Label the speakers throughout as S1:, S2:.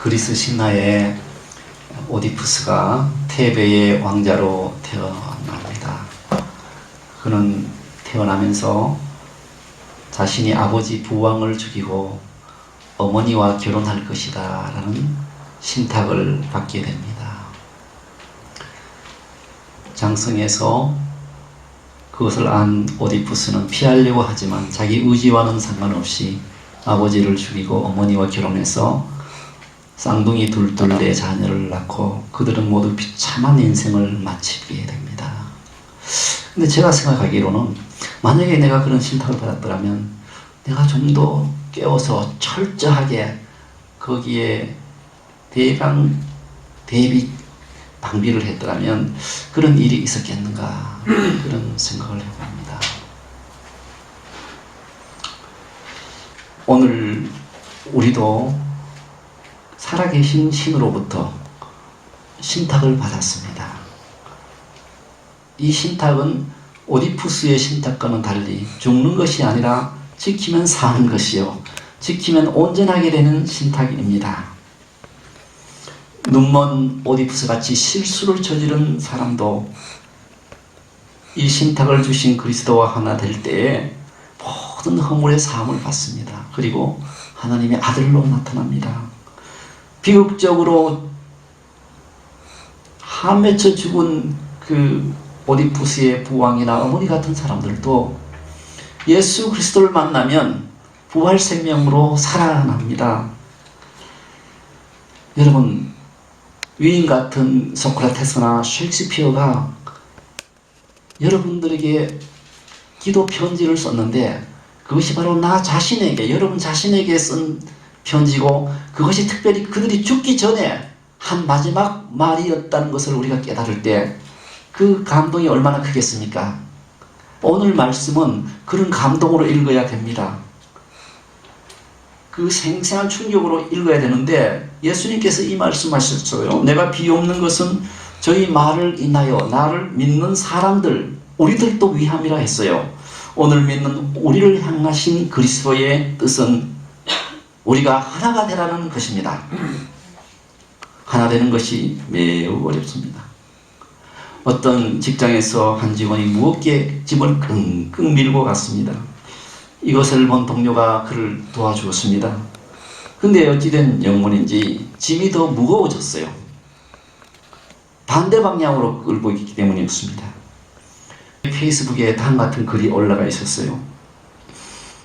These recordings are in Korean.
S1: 그리스 신화에 오디푸스가 테베의 왕자로 태어납니다. 그는 태어나면서 자신이 아버지 부왕을 죽이고 어머니와 결혼할 것이다 라는 신탁을 받게 됩니다. 장성에서 그것을 안 오디푸스는 피하려고 하지만 자기 의지와는 상관없이 아버지를 죽이고 어머니와 결혼해서 쌍둥이 둘의 자녀를 낳고 그들은 모두 비참한 인생을 마치게 됩니다. 근데 제가 생각하기로는 만약에 내가 그런 신탁을 받았더라면 내가 좀 더 깨워서 철저하게 거기에 대비 방비를 했더라면 그런 일이 있었겠는가 그런 생각을 해봅니다. 오늘 우리도 살아계신 신으로부터 신탁을 받았습니다. 이 신탁은 오디푸스의 신탁과는 달리 죽는 것이 아니라 지키면 사는 것이요 지키면 온전하게 되는 신탁입니다. 눈먼 오디푸스 같이 실수를 저지른 사람도 이 신탁을 주신 그리스도와 하나 될 때에 모든 허물의 사함을 받습니다. 그리고 하나님의 아들로 나타납니다. 비극적으로 한맺혀 죽은 그 오디푸스의 부왕이나 어머니 같은 사람들도 예수 그리스도를 만나면 부활 생명으로 살아납니다. 여러분, 위인 같은 소크라테스나 셰익스피어가 여러분들에게 기도 편지를 썼는데 그것이 바로 나 자신에게, 여러분 자신에게 쓴 편지고 그것이 특별히 그들이 죽기 전에 한 마지막 말이었다는 것을 우리가 깨달을 때 그 감동이 얼마나 크겠습니까? 오늘 말씀은 그런 감동으로 읽어야 됩니다. 그 생생한 충격으로 읽어야 되는데 예수님께서 이 말씀하셨어요. 내가 비옵는 것은 저희 말을 인하여 나를 믿는 사람들, 우리들도 위함이라 했어요. 오늘 믿는 우리를 향하신 그리스도의 뜻은 우리가 하나가 되라는 것입니다. 하나 되는 것이 매우 어렵습니다. 어떤 직장에서 한 직원이 무겁게 짐을 끙끙 밀고 갔습니다. 이것을 본 동료가 그를 도와주었습니다. 근데 어찌된 영문인지 짐이 더 무거워졌어요. 반대 방향으로 끌고 있기 때문이었습니다. 페이스북에 다음 같은 글이 올라가 있었어요.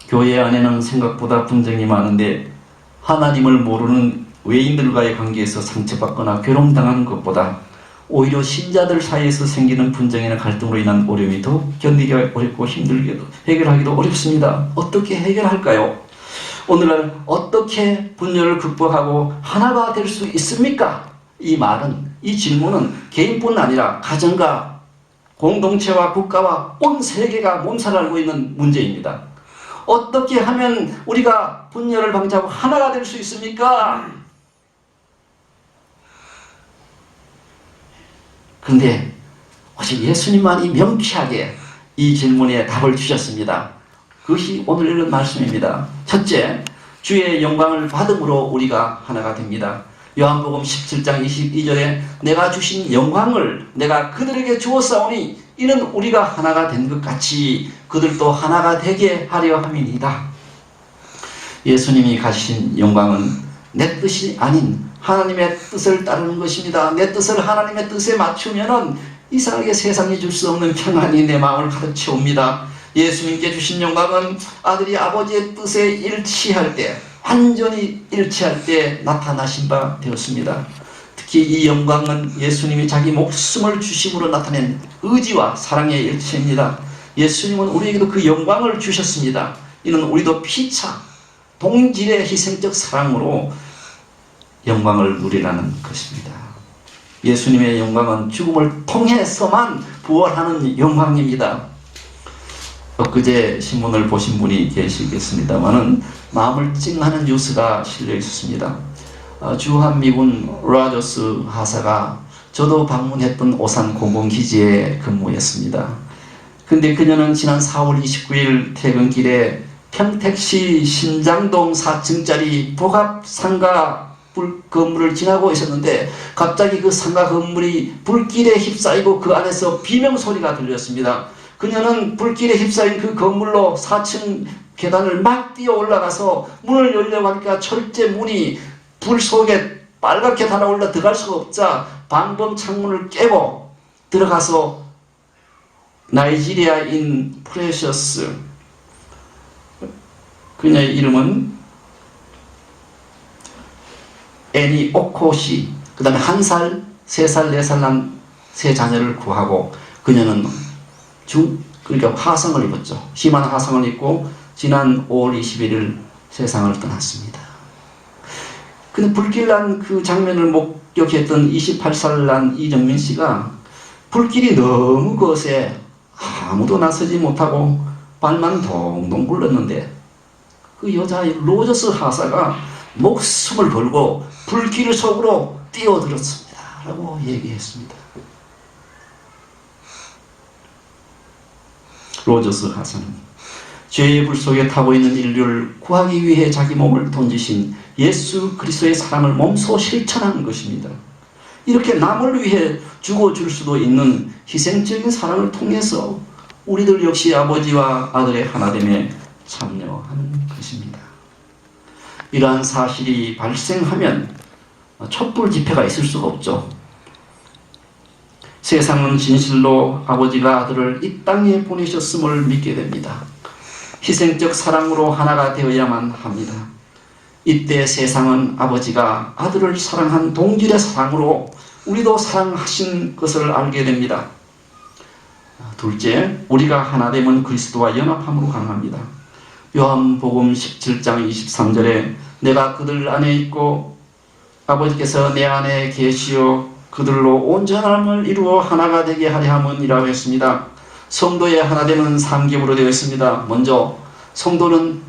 S1: 교회 안에는 생각보다 분쟁이 많은데 하나님을 모르는 외인들과의 관계에서 상처받거나 괴롭당하는 것보다 오히려 신자들 사이에서 생기는 분쟁이나 갈등으로 인한 어려움이 더 견디기 어렵고 힘들게도 해결하기도 어렵습니다. 어떻게 해결할까요? 오늘날 어떻게 분열을 극복하고 하나가 될 수 있습니까? 이 말은, 이 질문은 개인뿐 아니라 가정과 공동체와 국가와 온 세계가 몸살 앓고 있는 문제입니다. 어떻게 하면 우리가 분열을 방지하고 하나가 될 수 있습니까? 그런데 오직 예수님만이 명쾌하게 이 질문에 답을 주셨습니다. 그것이 오늘 읽은 말씀입니다. 첫째, 주의 영광을 받음으로 우리가 하나가 됩니다. 요한복음 17장 22절에 내가 주신 영광을 내가 그들에게 주었사오니 이는 우리가 하나가 된 것 같이 그들도 하나가 되게 하려 함이니이다. 예수님이 가지신 영광은 내 뜻이 아닌 하나님의 뜻을 따르는 것입니다. 내 뜻을 하나님의 뜻에 맞추면은 이상하게 세상이 줄 수 없는 평안이 내 마음을 가득 채웁니다. 예수님께 주신 영광은 아들이 아버지의 뜻에 일치할 때, 완전히 일치할 때 나타나신 바 되었습니다. 특히 이 영광은 예수님이 자기 목숨을 주심으로 나타낸 의지와 사랑의 일치입니다. 예수님은 우리에게도 그 영광을 주셨습니다. 이는 우리도 피차 동질의 희생적 사랑으로 영광을 누리라는 것입니다. 예수님의 영광은 죽음을 통해서만 부활하는 영광입니다. 엊그제 신문을 보신 분이 계시겠습니다만은 마음을 찡하는 뉴스가 실려 있었습니다. 주한미군 로저스 하사가 저도 방문했던 오산 공군기지에 근무했습니다. 근데 그녀는 지난 4월 29일 퇴근길에 평택시 신장동 4층짜리 복합상가 건물을 지나고 있었는데 갑자기 그 상가 건물이 불길에 휩싸이고 그 안에서 비명소리가 들렸습니다. 그녀는 불길에 휩싸인 그 건물로 4층 계단을 막 뛰어 올라가서 문을 열려고 하니까 철제 문이 불 속에 빨갛게 달아올라 들어갈 수가 없자 방범 창문을 깨고 들어가서 나이지리아인 프레셔스, 그녀의 이름은 애니 오코시, 그 다음에 1살, 3살, 4살 난 세 자녀를 구하고 그녀는 그러니까 화상을 입었죠. 심한 화상을 입고 지난 5월 21일 세상을 떠났습니다. 근데 불길 난 그 장면을 목격했던 28살 난 이정민 씨가 불길이 너무 거세 아무도 나서지 못하고 발만 동동 굴렀는데 그 여자 로저스 하사가 목숨을 걸고 불길 속으로 뛰어들었습니다. 라고 얘기했습니다. 로저스 하사는 죄의 불 속에 타고 있는 인류를 구하기 위해 자기 몸을 던지신 예수 그리스도의 사랑을 몸소 실천하는 것입니다. 이렇게 남을 위해 죽어줄 수도 있는 희생적인 사랑을 통해서 우리들 역시 아버지와 아들의 하나됨에 참여하는 것입니다. 이러한 사실이 발생하면 촛불 집회가 있을 수가 없죠. 세상은 진실로 아버지가 아들을 이 땅에 보내셨음을 믿게 됩니다. 희생적 사랑으로 하나가 되어야만 합니다. 이때 세상은 아버지가 아들을 사랑한 동질의 사랑으로 우리도 사랑하신 것을 알게 됩니다. 둘째, 우리가 하나됨은 그리스도와 연합함으로 가능합니다. 요한복음 17장 23절에 내가 그들 안에 있고 아버지께서 내 안에 계시어 그들로 온전함을 이루어 하나가 되게 하려 함이라고 했습니다. 성도의 하나됨은 3겹으로 되어 있습니다. 먼저 성도는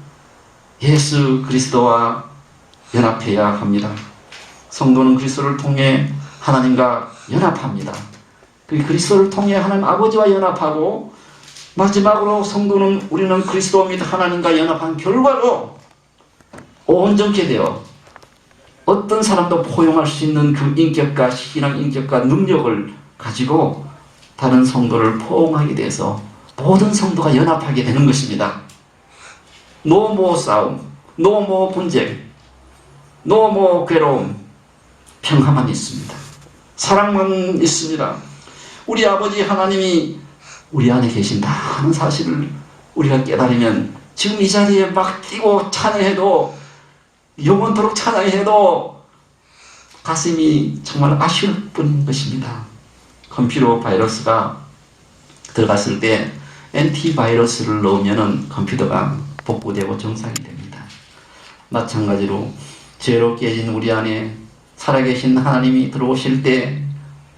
S1: 예수 그리스도와 연합해야 합니다. 성도는 그리스도를 통해 하나님과 연합합니다. 그 그리스도를 통해 하나님 아버지와 연합하고 마지막으로 성도는 우리는 그리스도 및 하나님과 연합한 결과로 온전케 되어 어떤 사람도 포용할 수 있는 그 인격과 신앙 인격과 능력을 가지고 다른 성도를 포용하게 돼서 모든 성도가 연합하게 되는 것입니다. 노모 싸움, 노모 분쟁, 노모 괴로움, 평화만 있습니다. 사랑만 있습니다. 우리 아버지 하나님이 우리 안에 계신다 하는 사실을 우리가 깨달으면 지금 이 자리에 막 뛰고 찬양해도 영원토록 찬양해도 가슴이 정말 아쉬울 뿐인 것입니다. 컴퓨터 바이러스가 들어갔을 때 엔티바이러스를 넣으면 컴퓨터가 복구되고 정상이 됩니다. 마찬가지로 죄로 깨진 우리 안에 살아계신 하나님이 들어오실 때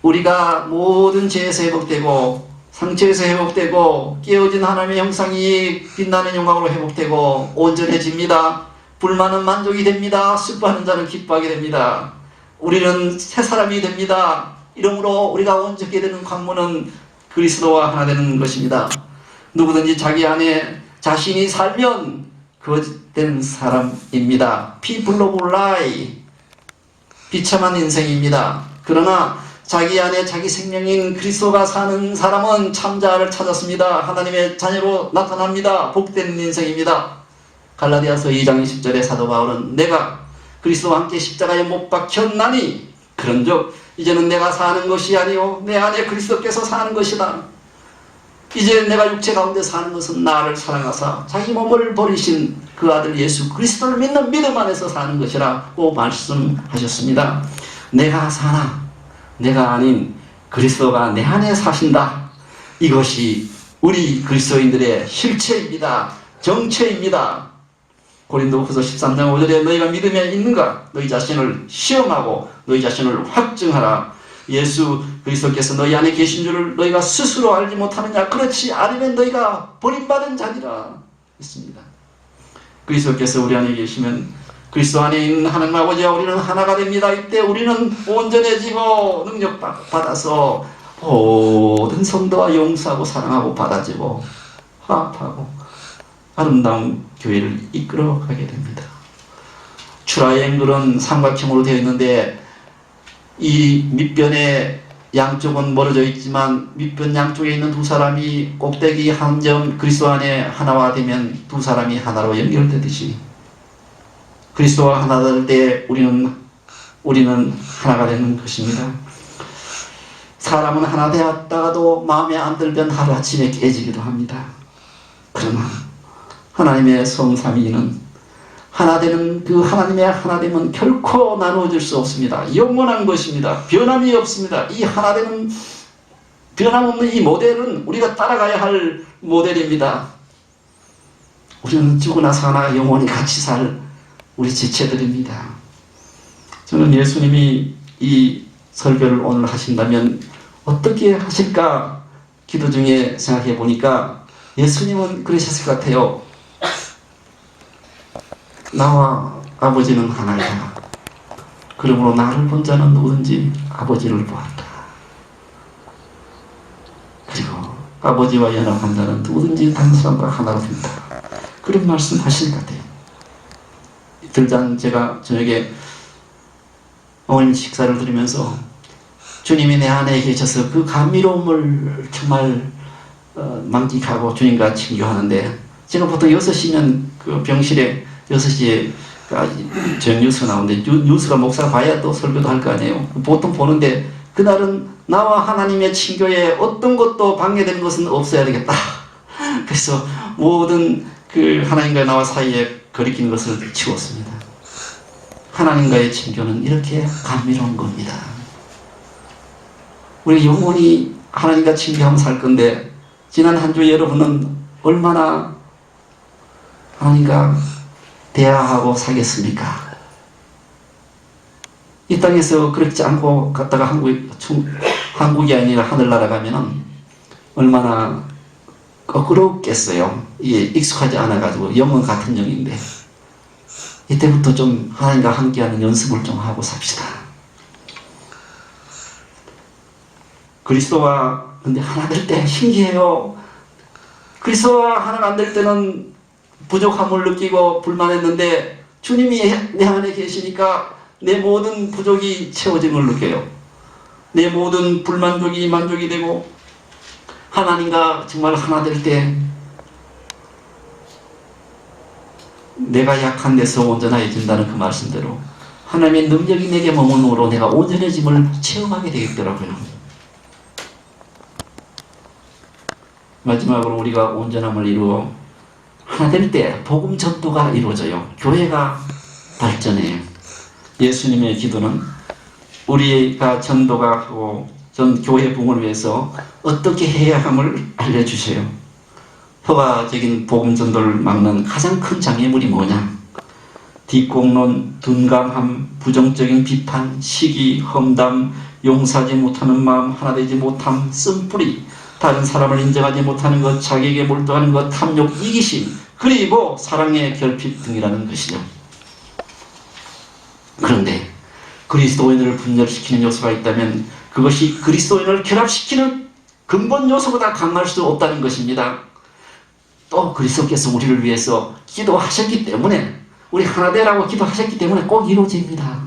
S1: 우리가 모든 죄에서 회복되고 상처에서 회복되고 깨어진 하나님의 형상이 빛나는 영광으로 회복되고 온전해집니다. 불만은 만족이 됩니다. 슬퍼하는 자는 기뻐하게 됩니다. 우리는 새 사람이 됩니다. 이러므로 우리가 온전하게 되는 관문은 그리스도와 하나 되는 것입니다. 누구든지 자기 안에 자신이 살면 거짓된 사람입니다. People of lie, 비참한 인생입니다. 그러나 자기 안에 자기 생명인 그리스도가 사는 사람은 참자를 찾았습니다. 하나님의 자녀로 나타납니다. 복된 인생입니다. 갈라디아서 2장 20절에 사도 바울은 내가 그리스도와 함께 십자가에 못 박혔나니 그런즉 이제는 내가 사는 것이 아니요 내 안에 그리스도께서 사는 것이다. 이제 내가 육체 가운데 사는 것은 나를 사랑하사 자기 몸을 버리신 그 아들 예수 그리스도를 믿는 믿음 안에서 사는 것이라고 말씀하셨습니다. 내가 사나 내가 아닌 그리스도가 내 안에 사신다. 이것이 우리 그리스도인들의 실체입니다. 정체입니다. 고린도후서 13장 5절에 너희가 믿음에 있는가? 너희 자신을 시험하고 너희 자신을 확증하라. 예수 그리스도께서 너희 안에 계신 줄을 너희가 스스로 알지 못하느냐? 그렇지 않으면 너희가 버림받은 자니라 했습니다. 그리스도께서 우리 안에 계시면 그리스도 안에 있는 하나님 아버지와 우리는 하나가 됩니다. 이때 우리는 온전해지고 능력받아서 모든 성도와 용서하고 사랑하고 받아지고 화합하고 아름다운 교회를 이끌어가게 됩니다. 트라이앵글은 삼각형으로 되어 있는데 이 밑변의 양쪽은 멀어져 있지만 밑변 양쪽에 있는 두 사람이 꼭대기 한 점 그리스도 안에 하나가 되면 두 사람이 하나로 연결되듯이 그리스도와 하나 될 때 우리는 하나가 되는 것입니다. 사람은 하나 되었다가도 마음에 안 들면 하루아침에 깨지기도 합니다. 그러나 하나님의 성삼위는 하나 되는 그 하나님의 하나됨은 결코 나누어질 수 없습니다. 영원한 것입니다. 변함이 없습니다. 이 하나 되는 변함없는 이 모델은 우리가 따라가야 할 모델입니다. 우리는 죽고 나서 하나 영원히 같이 살 우리 지체들입니다. 저는 예수님이 이 설교를 오늘 하신다면 어떻게 하실까 기도 중에 생각해 보니까 예수님은 그러셨을 것 같아요. 나와 아버지는 하나이다. 그러므로 나를 본 자는 누구든지 아버지를 보았다. 그리고 아버지와 연합한 자는 누구든지 다른 사람과 하나로 된다. 그런 말씀 하실 것 같아요. 이틀 전 제가 저녁에 어머님 식사를 드리면서 주님이 내 안에 계셔서 그 감미로움을 정말 만끽하고 주님과 친교하는데 제가 보통 6시면 그 병실에 6시에 저 뉴스 나오는데 뉴스가 목사가 봐야 또 설교도 할 거 아니에요. 보통 보는데 그날은 나와 하나님의 친교에 어떤 것도 방해되는 것은 없어야 되겠다. 그래서 모든 그 하나님과 나와 사이에 거리끼는 것을 치웠습니다. 하나님과의 친교는 이렇게 감미로운 겁니다. 우리 영원히 하나님과 친교하면 살 건데 지난 한 주 여러분은 얼마나 하나님과 대화하고 사겠습니까? 이 땅에서 그렇지 않고 갔다가 한국이 아니라 하늘나라 가면은 얼마나 거꾸로겠어요. 이게 익숙하지 않아가지고 영은 같은 영인데 이때부터 좀 하나님과 함께하는 연습을 좀 하고 삽시다. 그리스도와 근데 하나 될 때 신기해요. 그리스도와 하나가 안 될 때는 부족함을 느끼고 불만했는데 주님이 내 안에 계시니까 내 모든 부족이 채워진 걸 느껴요. 내 모든 불만족이 만족이 되고 하나님과 정말 하나 될 때 내가 약한 데서 온전해진다는 그 말씀대로 하나님의 능력이 내게 머무므로 내가 온전해짐을 체험하게 되겠더라고요. 마지막으로 우리가 온전함을 이루어 하나 될 때 복음 전도가 이루어져요. 교회가 발전해요. 예수님의 기도는 우리가 전도가 하고 교회 부흥을 위해서 어떻게 해야 함을 알려주세요. 효과적인 복음 전도를 막는 가장 큰 장애물이 뭐냐? 뒷공론, 둔감함, 부정적인 비판, 시기, 험담, 용서하지 못하는 마음, 하나 되지 못함, 쓴뿌리, 다른 사람을 인정하지 못하는 것, 자기에게 몰두하는 것, 탐욕, 이기심, 그리고 사랑의 결핍 등이라는 것이죠. 그런데 그리스도인을 분열시키는 요소가 있다면 그것이 그리스도인을 결합시키는 근본 요소보다 강할 수 없다는 것입니다. 또 그리스도께서 우리를 위해서 기도하셨기 때문에 우리 하나 되라고 기도하셨기 때문에 꼭 이루어집니다.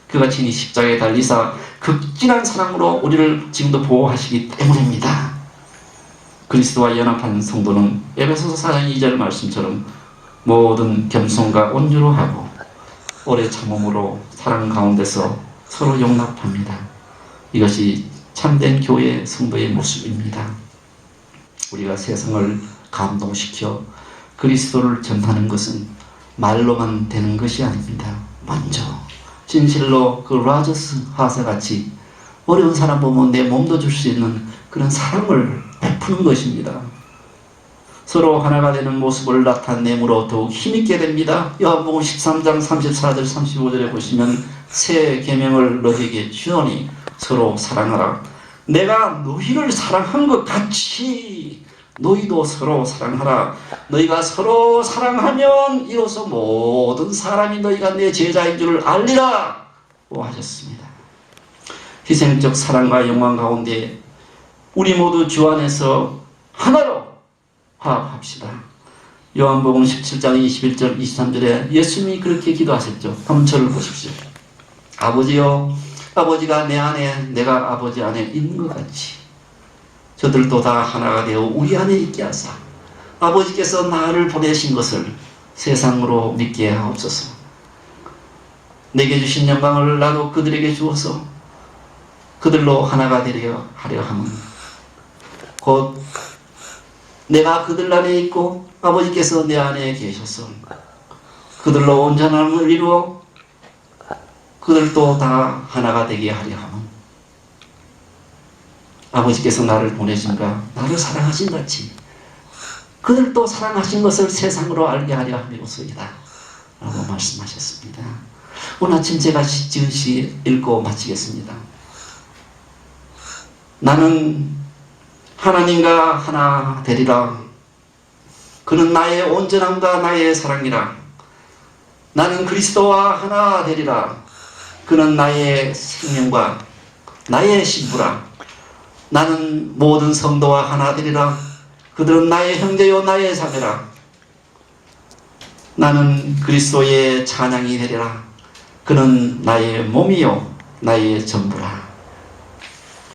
S1: 그가 친히 십자가에 달리사 극진한 사랑으로 우리를 지금도 보호하시기 때문입니다. 그리스도와 연합한 성도는 에베소서 4장 2절 말씀처럼 모든 겸손과 온유로 하고 오래 참음으로 사랑 가운데서 서로 용납합니다. 이것이 참된 교회 성도의 모습입니다. 우리가 세상을 감동시켜 그리스도를 전하는 것은 말로만 되는 것이 아닙니다. 먼저 진실로 그 라저스 하사같이 어려운 사람 보면 내 몸도 줄 수 있는 그런 사랑을 베푸는 것입니다. 서로 하나가 되는 모습을 나타내므로 더욱 힘있게 됩니다. 요한복음 13장 34절 35절에 보시면 새 계명을 너희에게 주노니 서로 사랑하라. 내가 너희를 사랑한 것 같이 너희도 서로 사랑하라. 너희가 서로 사랑하면 이로써 모든 사람이 너희가 내 제자인 줄을 알리라 고 하셨습니다. 희생적 사랑과 영광 가운데 우리 모두 주 안에서 하나로 화합합시다. 요한복음 17장 21절 23절에 예수님이 그렇게 기도하셨죠. 한번 저를 보십시오. 아버지요, 아버지가 내 안에 내가 아버지 안에 있는 것 같이 저들도 다 하나가 되어 우리 안에 있게 하사 아버지께서 나를 보내신 것을 세상으로 믿게 하옵소서. 내게 주신 영광을 나도 그들에게 주어서 그들로 하나가 되려 하려 함은 곧 내가 그들 안에 있고 아버지께서 내 안에 계셔서 그들로 온전함을 이루어 그들도 다 하나가 되게 하려 함은 아버지께서 나를 보내신가 나를 사랑하신 같이 그들도 사랑하신 것을 세상으로 알게 하려 함이로소이다 라고 말씀하셨습니다. 오늘 아침 제가 지은 시 읽고 마치겠습니다. 나는 하나님과 하나 되리라. 그는 나의 온전함과 나의 사랑이라. 나는 그리스도와 하나 되리라. 그는 나의 생명과 나의 신부라. 나는 모든 성도와 하나 되리라. 그들은 나의 형제요 나의 자매라. 나는 그리스도의 찬양이 되리라. 그는 나의 몸이요 나의 전부라.